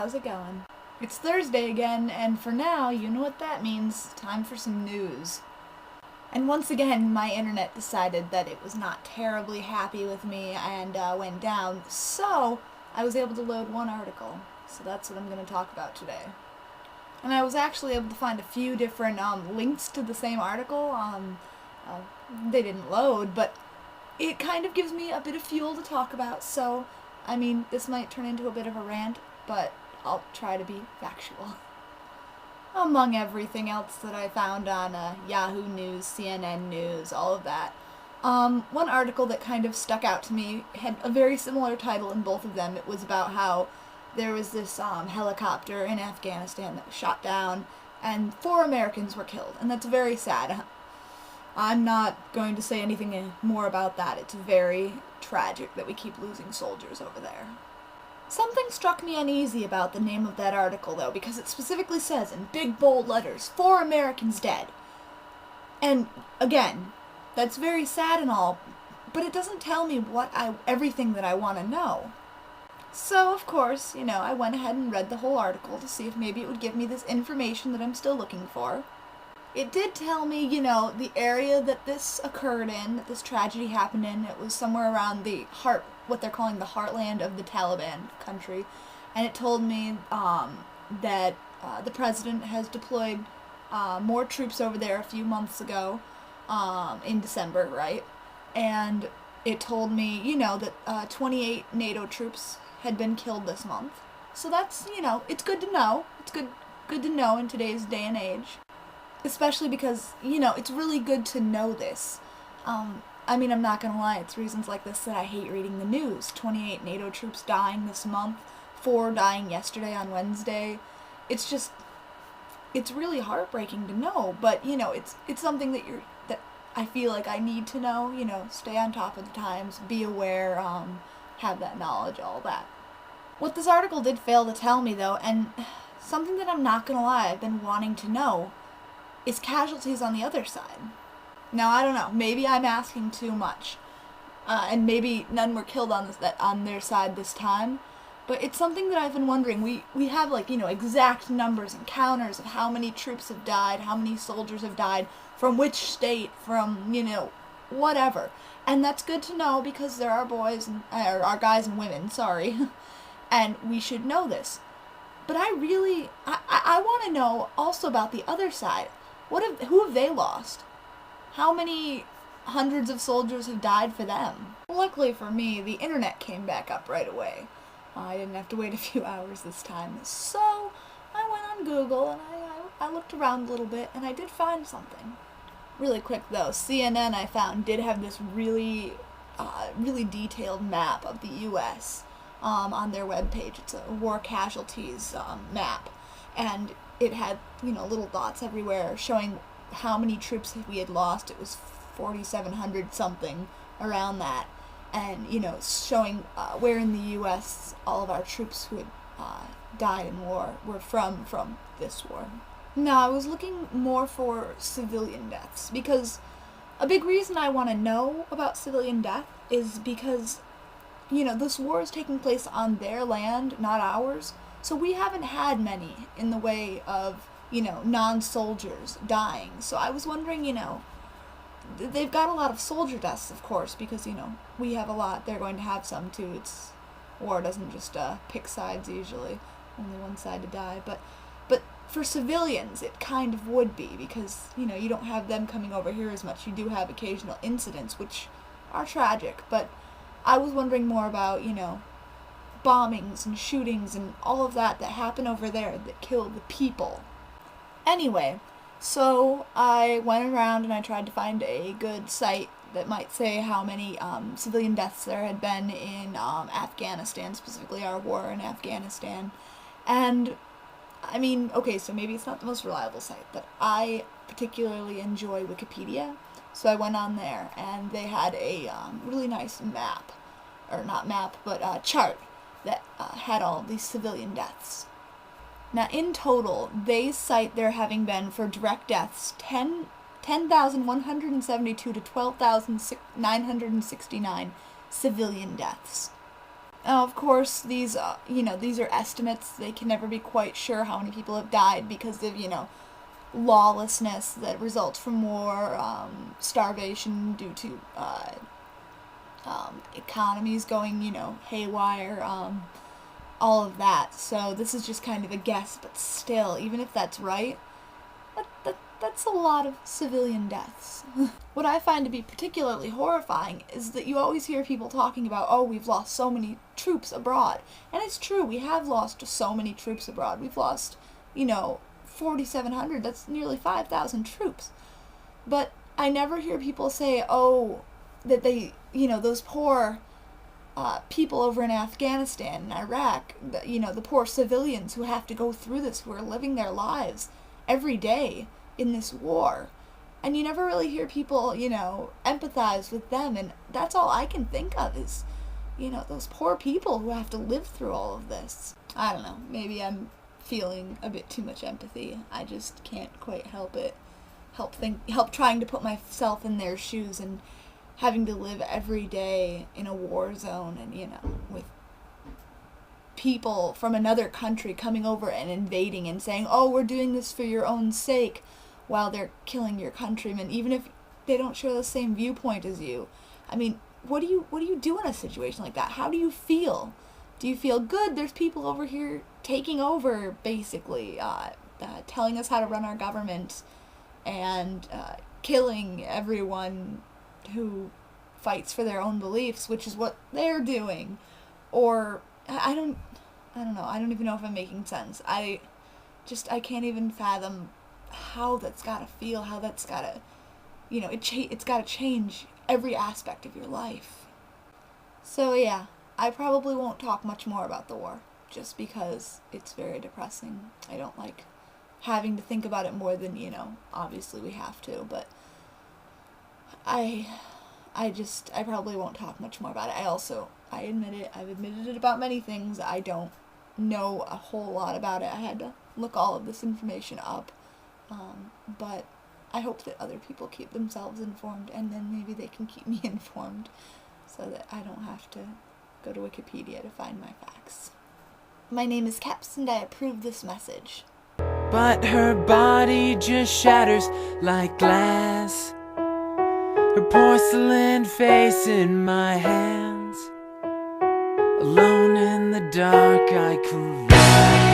how's it going? It's Thursday again, and for now, you know what that means. Time for some news. And once again, my internet decided that it was not terribly happy with me and went down, so I was able to load one article. So that's what I'm going to talk about today. And I was actually able to find a few different links to the same article. They didn't load, but it kind of gives me a bit of fuel to talk about, so, I mean, this might turn into a bit of a rant, but I'll try to be factual. Among everything else that I found on Yahoo News, CNN News, all of that, one article that kind of stuck out to me had a very similar title in both of them. It was about how there was this helicopter in Afghanistan that was shot down, and 4 Americans were killed, and that's very sad. I'm not going to say anything more about that. It's very tragic that we keep losing soldiers over there. Something struck me uneasy about the name of that article, though, because it specifically says in big bold letters, 4 Americans dead. And, again, that's very sad and all, but it doesn't tell me everything that I want to know. So, of course, I went ahead and read the whole article to see if maybe it would give me this information that I'm still looking for. It did tell me, the area that this occurred in, that this tragedy happened in. It was somewhere around what they're calling the heartland of the Taliban country. And it told me that the president has deployed more troops over there a few months ago, in December, right? And it told me, that 28 NATO troops had been killed this month. So that's, it's good to know. It's good to know in today's day and age. Especially because, it's really good to know this. I'm not gonna lie, it's reasons like this that I hate reading the news. 28 NATO troops dying this month, 4 dying yesterday on Wednesday. It's really heartbreaking to know, but, it's something that I feel like I need to know, stay on top of the times, be aware, have that knowledge, all that. What this article did fail to tell me, though, and something that I'm not gonna lie, I've been wanting to know, is casualties on the other side. Now, I don't know, maybe I'm asking too much, and maybe none were killed on their side this time, but it's something that I've been wondering. We have, exact numbers and counters of how many troops have died, how many soldiers have died, from which state, from, whatever. And that's good to know because there are our guys and women, sorry, and we should know this. But I want to know also about the other side. Who have they lost? How many hundreds of soldiers have died for them? Luckily for me, the internet came back up right away. I didn't have to wait a few hours this time. So I went on Google and I looked around a little bit and I did find something. Really quick though, CNN I found did have this really detailed map of the U.S. On their webpage. It's a war casualties map. And it had, little dots everywhere showing how many troops we had lost. It was 4,700 something, around that. And, showing where in the U.S. all of our troops who had died in war were from this war. Now, I was looking more for civilian deaths, because a big reason I want to know about civilian death is because, this war is taking place on their land, not ours. So we haven't had many in the way of, non-soldiers dying. So I was wondering, they've got a lot of soldier deaths, of course, because, we have a lot. They're going to have some, too. War doesn't just pick sides, usually. Only one side to die. But for civilians, it kind of would be, because, you don't have them coming over here as much. You do have occasional incidents, which are tragic, but I was wondering more about, bombings and shootings and all of that happen over there that kill the people. Anyway, so I went around and I tried to find a good site that might say how many civilian deaths there had been in Afghanistan, specifically our war in Afghanistan. And, okay, so maybe it's not the most reliable site, but I particularly enjoy Wikipedia. So I went on there, and they had a really nice map, or not map, but chart that had all these civilian deaths. Now, in total, they cite there having been, for direct deaths, 10,172 to 12,969 civilian deaths. Now, of course, these these are estimates. They can never be quite sure how many people have died because of lawlessness that results from war, starvation due to economies going haywire, all of that. So this is just kind of a guess, but still, even if that's right, that's a lot of civilian deaths. What I find to be particularly horrifying is that you always hear people talking about, oh, we've lost so many troops abroad. And it's true, we have lost so many troops abroad. We've lost, 4,700, that's nearly 5,000 troops. But I never hear people say, oh, that they, those poor people over in Afghanistan and Iraq, the poor civilians who have to go through this, who are living their lives every day in this war. And you never really hear people, empathize with them. And that's all I can think of is, those poor people who have to live through all of this. I don't know. Maybe I'm feeling a bit too much empathy. I just can't quite help it. Help trying to put myself in their shoes and having to live every day in a war zone and, with people from another country coming over and invading and saying, oh, we're doing this for your own sake, while they're killing your countrymen, even if they don't share the same viewpoint as you. I mean, what do you do in a situation like that? How do you feel? Do you feel good? There's people over here taking over, basically, telling us how to run our government and killing everyone who fights for their own beliefs, which is what they're doing. Or I don't know. I don't even know if I'm making sense. I can't even fathom how that's gotta feel, how that's gotta, it's gotta change every aspect of your life. So yeah, I probably won't talk much more about the war, just because it's very depressing. I don't like having to think about it more than, obviously we have to, but I probably won't talk much more about it. I've admitted it about many things. I don't know a whole lot about it. I had to look all of this information up. But I hope that other people keep themselves informed, and then maybe they can keep me informed so that I don't have to go to Wikipedia to find my facts. My name is Keps, and I approve this message. But her body just shatters like glass, her porcelain face in my hands. Alone in the dark I collapse.